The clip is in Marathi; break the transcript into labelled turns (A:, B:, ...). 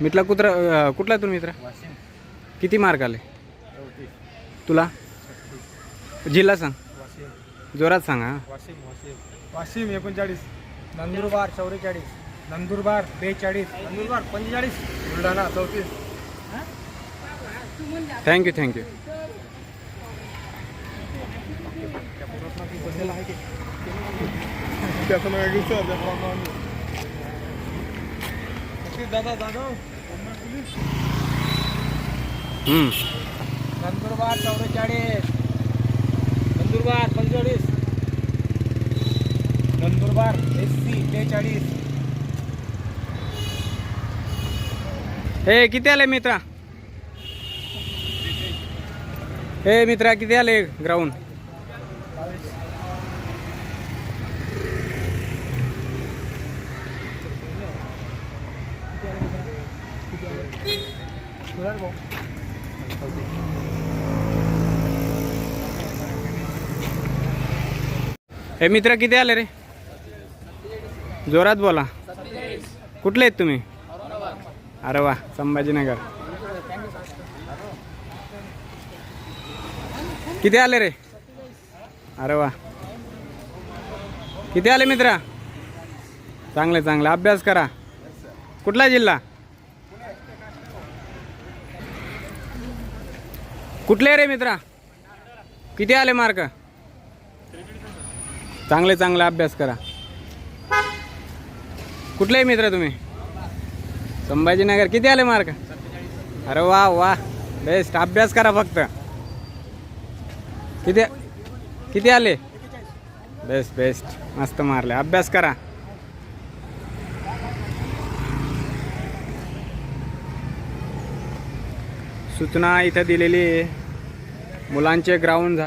A: मित्र कुठला तू मित्र?
B: वाशिम.
A: किती मार्क आले
B: 34.
A: तुला? जिल्हा सांग,
B: वाशिम.
A: जोरात सांग. हां,
B: वाशिम. वाशिम 39. नंदुरबार 44. नंदुरबार 42. नंदुरबार 45. बुलढाणा 34.
A: Thank you thank you.
B: दादा जाधव. नंदुरबार 44. नंदुरबार 45. नंदुरबार SC 43.
A: हे किती आले मित्रा? हे मित्रा किती आले ग्राउंड? हे मित्र किती आले रे? जोरात बोला. कुठले आहेत तुम्ही? अरे वा, संभाजीनगर. किती आले रे? अरे वा, किती आले मित्रा? चांगले चांगले अभ्यास करा. कुठला जिल्हा? कुठले रे मित्रा? किती आले मार्क? चांगले चांगले अभ्यास करा. कुठले मित्र तुम्ही? संभाजीनगर. किती आले मार्क? अरे वा वा, बेस्ट. अभ्यास करा फक्त. किती किती आले? बेस्ट बेस्ट, मस्त मारले. अभ्यास करा. सूचना इथं दिलेली आहे. मुलांचे ग्राउंड